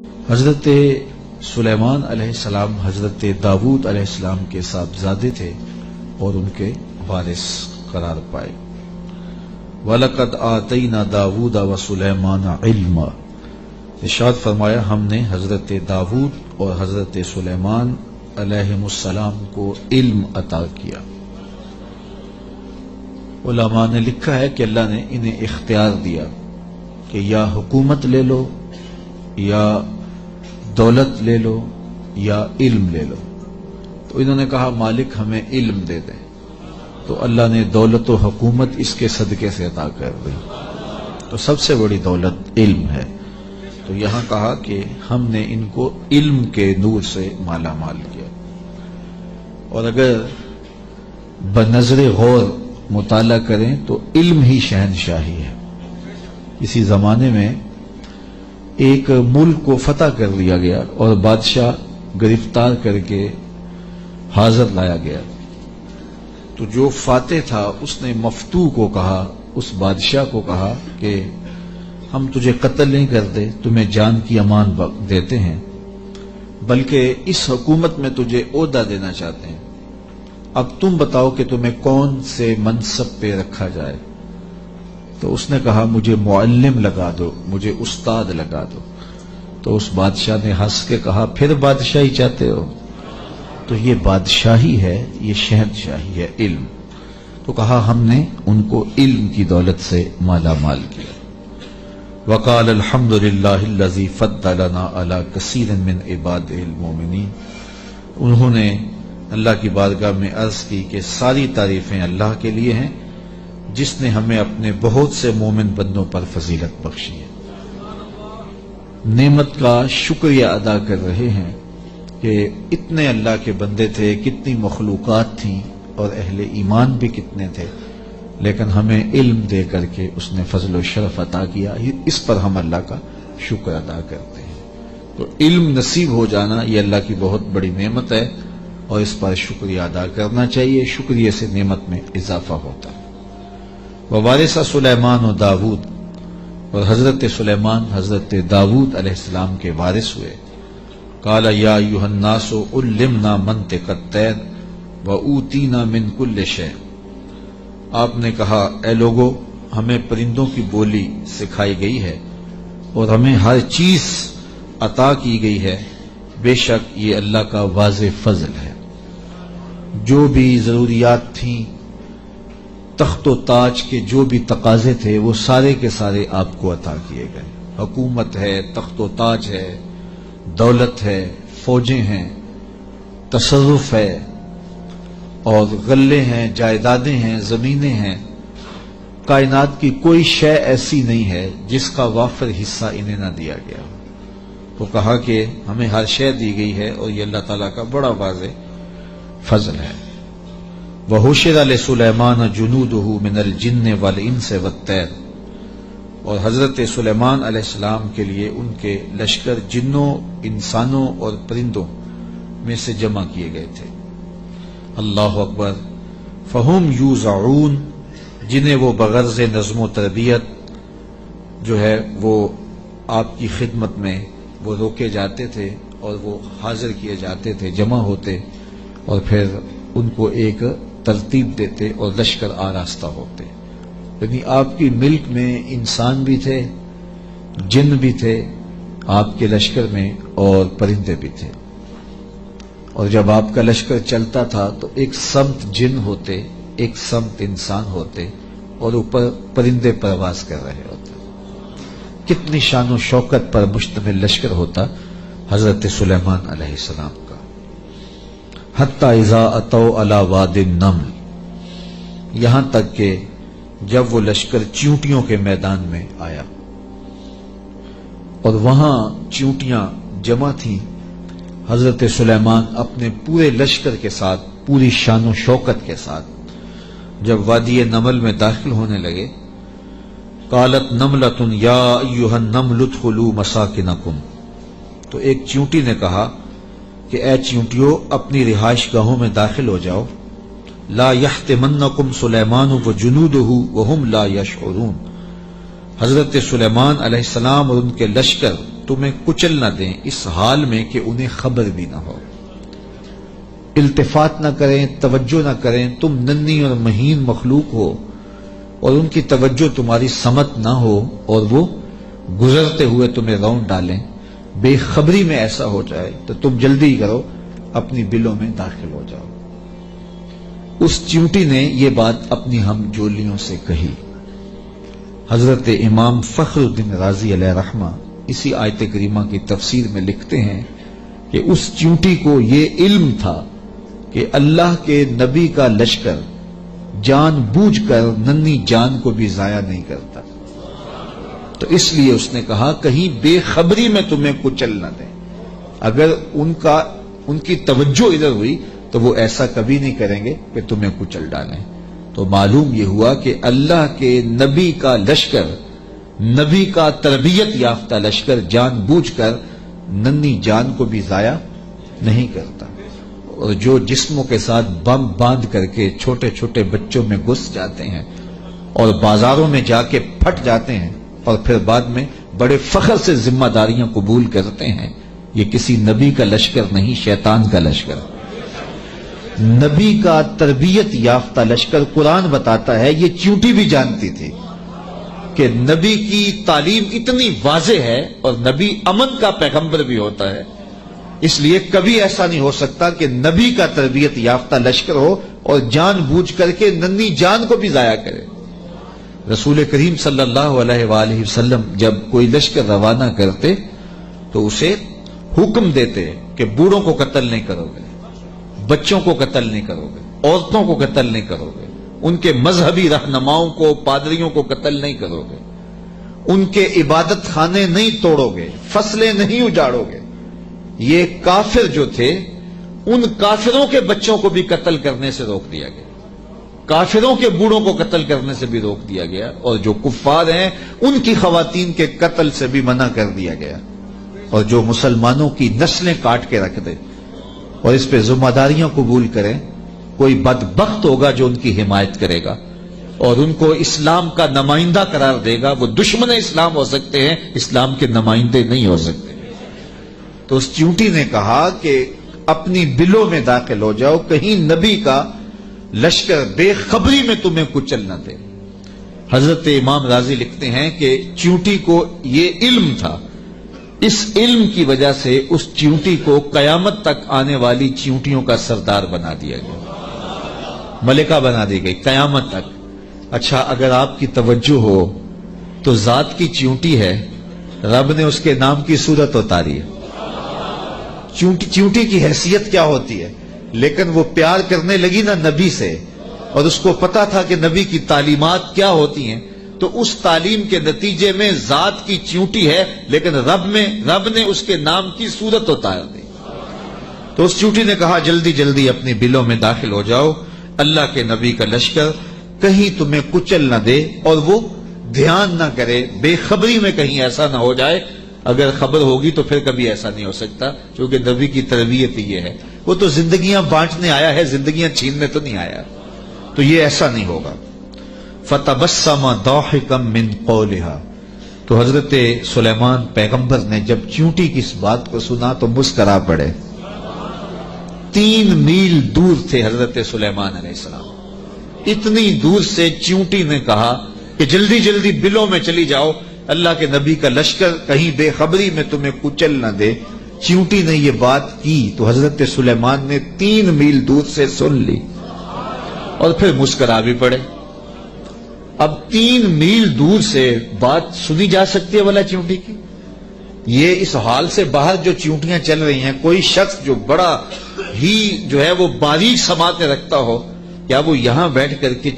حضرت سلیمان علیہ السلام حضرت داود علیہ السلام کے صاحبزادے تھے اور ان کے وارث قرار پائے۔ وَلَقَدْ آتَيْنَا دَاوُودَ وَسُلَيْمَانَ عِلْمًا، ارشاد فرمایا ہم نے حضرت داود اور حضرت سلیمان علیہ السلام کو علم عطا کیا۔ علماء نے لکھا ہے کہ اللہ نے انہیں اختیار دیا کہ یا حکومت لے لو، یا دولت لے لو، یا علم لے لو۔ تو انہوں نے کہا مالک ہمیں علم دے دیں، تو اللہ نے دولت و حکومت اس کے صدقے سے عطا کر دی۔ تو سب سے بڑی دولت علم ہے۔ تو یہاں کہا کہ ہم نے ان کو علم کے نور سے مالا مال کیا۔ اور اگر بنظر غور مطالعہ کریں تو علم ہی شہنشاہی ہے۔ اسی زمانے میں ایک ملک کو فتح کر لیا گیا اور بادشاہ گرفتار کر کے حاضر لایا گیا، تو جو فاتح تھا اس نے مفتوح کو کہا، اس بادشاہ کو کہا کہ ہم تجھے قتل نہیں کرتے، تمہیں جان کی امان دیتے ہیں، بلکہ اس حکومت میں تجھے عہدہ دینا چاہتے ہیں، اب تم بتاؤ کہ تمہیں کون سے منصب پہ رکھا جائے۔ تو اس نے کہا مجھے معلم لگا دو، مجھے استاد لگا دو۔ تو اس بادشاہ نے ہنس کے کہا پھر بادشاہی چاہتے ہو؟ تو یہ بادشاہی ہے، یہ شہنشاہی ہے علم۔ تو کہا ہم نے ان کو علم کی دولت سے مالا مال کیا۔ وقال الحمد للہ الذی فضلنا علی کثیر من عبادہ المؤمنین، انہوں نے اللہ کی بارگاہ میں عرض کی کہ ساری تعریفیں اللہ کے لیے ہیں جس نے ہمیں اپنے بہت سے مومن بندوں پر فضیلت بخشی ہے۔ نعمت کا شکریہ ادا کر رہے ہیں کہ اتنے اللہ کے بندے تھے، کتنی مخلوقات تھیں اور اہل ایمان بھی کتنے تھے، لیکن ہمیں علم دے کر کے اس نے فضل و شرف عطا کیا، اس پر ہم اللہ کا شکر ادا کرتے ہیں۔ تو علم نصیب ہو جانا یہ اللہ کی بہت بڑی نعمت ہے اور اس پر شکریہ ادا کرنا چاہیے، شکریہ سے نعمت میں اضافہ ہوتا ہے۔ ووارث سلیمان و داود، اور حضرت سلیمان حضرت داود علیہ السلام کے وارث ہوئے۔ قال یا ایھا الناس علمنا منطق الطیر واوتینا من کل شیء، آپ نے کہا اے لوگو ہمیں پرندوں کی بولی سکھائی گئی ہے اور ہمیں ہر چیز عطا کی گئی ہے، بے شک یہ اللہ کا واضح فضل ہے۔ جو بھی ضروریات تھیں، تخت و تاج کے جو بھی تقاضے تھے وہ سارے کے سارے آپ کو عطا کیے گئے۔ حکومت ہے، تخت و تاج ہے، دولت ہے، فوجیں ہیں، تصرف ہے، اور غلے ہیں، جائیدادیں ہیں، زمینیں ہیں۔ کائنات کی کوئی شے ایسی نہیں ہے جس کا وافر حصہ انہیں نہ دیا گیا۔ تو کہا کہ ہمیں ہر شے دی گئی ہے اور یہ اللہ تعالیٰ کا بڑا واضح فضل ہے۔ وَحُشِرَ لِسُلَيْمَانَ جُنُودُهُ مِنَ الْجِنِّ وَالْإِنسِ وَالطَّيْرِ، اور حضرت سلیمان علیہ السلام کے لیے ان کے لشکر جنوں، انسانوں اور پرندوں میں سے جمع کیے گئے تھے۔ اللہ اکبر۔ فَهُمْ يُوزَعُونَ، جنہیں وہ بغرض نظم و تربیت جو ہے وہ آپ کی خدمت میں وہ روکے جاتے تھے اور وہ حاضر کیے جاتے تھے، جمع ہوتے اور پھر ان کو ایک ترتیب دیتے اور لشکر آراستہ ہوتے۔ یعنی آپ کی ملک میں انسان بھی تھے، جن بھی تھے آپ کے لشکر میں، اور پرندے بھی تھے۔ اور جب آپ کا لشکر چلتا تھا تو ایک سمت جن ہوتے، ایک سمت انسان ہوتے، اور اوپر پرندے پرواز کر رہے ہوتے۔ کتنی شان و شوکت پر مشتمل لشکر ہوتا حضرت سلیمان علیہ السلام کا۔ حتی اذا اتوا علی واد النمل، یہاں تک کہ جب وہ لشکر چیونٹیوں کے میدان میں آیا اور وہاں چیونٹیاں جمع تھیں، حضرت سلیمان اپنے پورے لشکر کے ساتھ، پوری شان و شوکت کے ساتھ جب وادی نمل میں داخل ہونے لگے، قالت نملۃ یا ایھا النمل ادخلوا مساکنکم، تو ایک چیونٹی نے کہا کہ اے چیونٹیوں اپنی رہائش گاہوں میں داخل ہو جاؤ، لا یحطمنکم سلیمان وجنودہ وہم لا یشعرون، حضرت سلیمان علیہ السلام اور ان کے لشکر تمہیں کچل نہ دیں اس حال میں کہ انہیں خبر بھی نہ ہو، التفات نہ کریں، توجہ نہ کریں، تم ننھی اور مہین مخلوق ہو اور ان کی توجہ تمہاری سمت نہ ہو اور وہ گزرتے ہوئے تمہیں رون ڈالیں، بے خبری میں ایسا ہو جائے تو تم جلدی کرو اپنی بلوں میں داخل ہو جاؤ۔ اس چیونٹی نے یہ بات اپنی ہم جولیوں سے کہی۔ حضرت امام فخر الدین رازی علیہ رحمہ اسی آیت کریمہ کی تفسیر میں لکھتے ہیں کہ اس چیونٹی کو یہ علم تھا کہ اللہ کے نبی کا لشکر جان بوجھ کر ننھی جان کو بھی ضائع نہیں کرتا، تو اس لیے اس نے کہا کہیں بے خبری میں تمہیں کچل نہ دیں۔ اگر ان کی توجہ ادھر ہوئی تو وہ ایسا کبھی نہیں کریں گے کہ تمہیں کچل ڈالیں۔ تو معلوم یہ ہوا کہ اللہ کے نبی کا لشکر، نبی کا تربیت یافتہ لشکر جان بوجھ کر ننھی جان کو بھی ضائع نہیں کرتا، اور جو جسموں کے ساتھ بم باندھ کر کے چھوٹے چھوٹے بچوں میں گھس جاتے ہیں اور بازاروں میں جا کے پھٹ جاتے ہیں اور پھر بعد میں بڑے فخر سے ذمہ داریاں قبول کرتے ہیں، یہ کسی نبی کا لشکر نہیں، شیطان کا لشکر۔ نبی کا تربیت یافتہ لشکر، قرآن بتاتا ہے، یہ چیونٹی بھی جانتی تھی کہ نبی کی تعلیم اتنی واضح ہے اور نبی امن کا پیغمبر بھی ہوتا ہے، اس لیے کبھی ایسا نہیں ہو سکتا کہ نبی کا تربیت یافتہ لشکر ہو اور جان بوجھ کر کے ننھی جان کو بھی ضائع کرے۔ رسول کریم صلی اللہ علیہ وآلہ وسلم جب کوئی لشکر روانہ کرتے تو اسے حکم دیتے کہ بوڑھوں کو قتل نہیں کرو گے، بچوں کو قتل نہیں کرو گے، عورتوں کو قتل نہیں کرو گے، ان کے مذہبی رہنماؤں کو، پادریوں کو قتل نہیں کرو گے، ان کے عبادت خانے نہیں توڑو گے، فصلیں نہیں اجاڑو گے۔ یہ کافر جو تھے ان کافروں کے بچوں کو بھی قتل کرنے سے روک دیا گیا، کافروں کے بوڑھوں کو قتل کرنے سے بھی روک دیا گیا، اور جو کفار ہیں ان کی خواتین کے قتل سے بھی منع کر دیا گیا، اور جو مسلمانوں کی نسلیں کاٹ کے رکھ دے اور اس پہ ذمہ داریاں قبول کریں، کوئی بدبخت ہوگا جو ان کی حمایت کرے گا اور ان کو اسلام کا نمائندہ قرار دے گا، وہ دشمن اسلام ہو سکتے ہیں، اسلام کے نمائندے نہیں ہو سکتے۔ تو اس چیونٹی نے کہا کہ اپنی بلوں میں داخل ہو جاؤ، کہیں نبی کا لشکر بے خبری میں تمہیں کچل نہ دے۔ حضرت امام رازی لکھتے ہیں کہ چیونٹی کو یہ علم تھا، اس علم کی وجہ سے اس چیونٹی کو قیامت تک آنے والی چیونٹیوں کا سردار بنا دیا گیا، ملکہ بنا دی گئی قیامت تک۔ اچھا، اگر آپ کی توجہ ہو تو ذات کی چیونٹی ہے، رب نے اس کے نام کی صورت اتاری ہے۔ چیونٹی کی حیثیت کیا ہوتی ہے، لیکن وہ پیار کرنے لگی نا نبی سے، اور اس کو پتا تھا کہ نبی کی تعلیمات کیا ہوتی ہیں، تو اس تعلیم کے نتیجے میں ذات کی چیونٹی ہے، لیکن رب نے اس کے نام کی صورت اتار دی۔ تو اس چیونٹی نے کہا جلدی جلدی اپنی بلوں میں داخل ہو جاؤ، اللہ کے نبی کا لشکر کہیں تمہیں کچل نہ دے اور وہ دھیان نہ کرے، بے خبری میں کہیں ایسا نہ ہو جائے۔ اگر خبر ہوگی تو پھر کبھی ایسا نہیں ہو سکتا، کیونکہ نبی کی تربیت یہ ہے، وہ تو زندگیاں بانٹنے آیا ہے، زندگیاں چھیننے تو نہیں آیا، تو یہ ایسا نہیں ہوگا۔ فَتَبَسَّمَ ضَاحِكًا مِّن قَوْلِهَا، تو حضرت سلیمان پیغمبر نے جب چیونٹی کی اس بات کو سنا تو مسکرا پڑے۔ 3 میل دور تھے حضرت سلیمان علیہ السلام، اتنی دور سے چیونٹی نے کہا کہ جلدی جلدی بلوں میں چلی جاؤ، اللہ کے نبی کا لشکر کہیں بے خبری میں تمہیں کچل نہ دے۔ چیونٹی نے یہ بات کی تو حضرت سلیمان نے 3 میل دور سے سن لی اور پھر مسکرا بھی پڑے۔ اب 3 میل دور سے بات سنی جا سکتی ہے والا چیونٹی کی؟ یہ اس حال سے باہر جو چیونٹیاں چل رہی ہیں، کوئی شخص جو بڑا ہی جو ہے وہ باریک سماعتیں رکھتا ہو، کیا وہ یہاں بیٹھ کر کے